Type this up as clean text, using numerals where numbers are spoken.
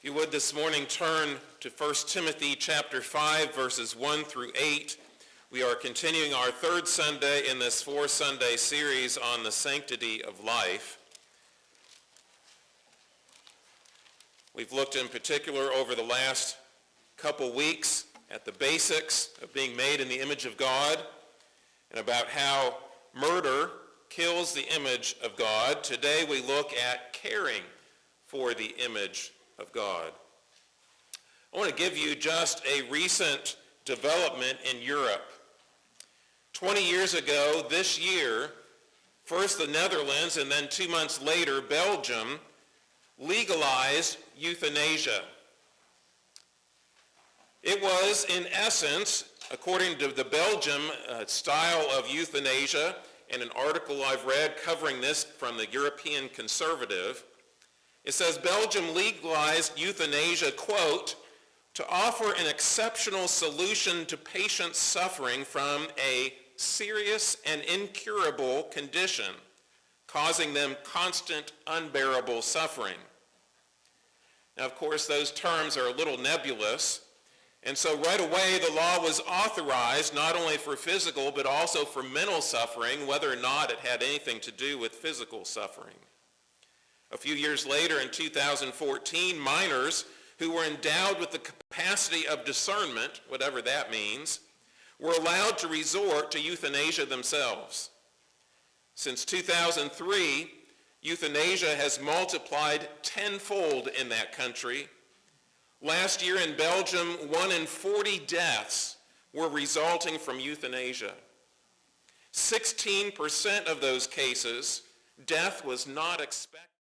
If you would this morning turn to 1 Timothy chapter 5, verses 1 through 8. We are continuing our third Sunday in this four-Sunday series on the sanctity of life. We've looked in particular over the last couple weeks at the basics of being made in the image of God and about how murder kills the image of God. Today we look at caring for the image of God. I want to give you just a recent development in Europe. 20 years ago this year, first the Netherlands and then 2 months later Belgium legalized euthanasia. It was in essence, according to the Belgium style of euthanasia, in an article I've read covering this from the European Conservative, it says Belgium legalized euthanasia, quote, to offer an exceptional solution to patients suffering from a serious and incurable condition, causing them constant, unbearable suffering. Now, of course, those terms are a little nebulous, and so right away the law was authorized not only for physical but also for mental suffering, whether or not it had anything to do with physical suffering. A few years later, in 2014, minors who were endowed with the capacity of discernment, whatever that means, were allowed to resort to euthanasia themselves. Since 2003, euthanasia has multiplied tenfold in that country. Last year in Belgium, 1 in 40 deaths were resulting from euthanasia. 16% of those cases, death was not expected.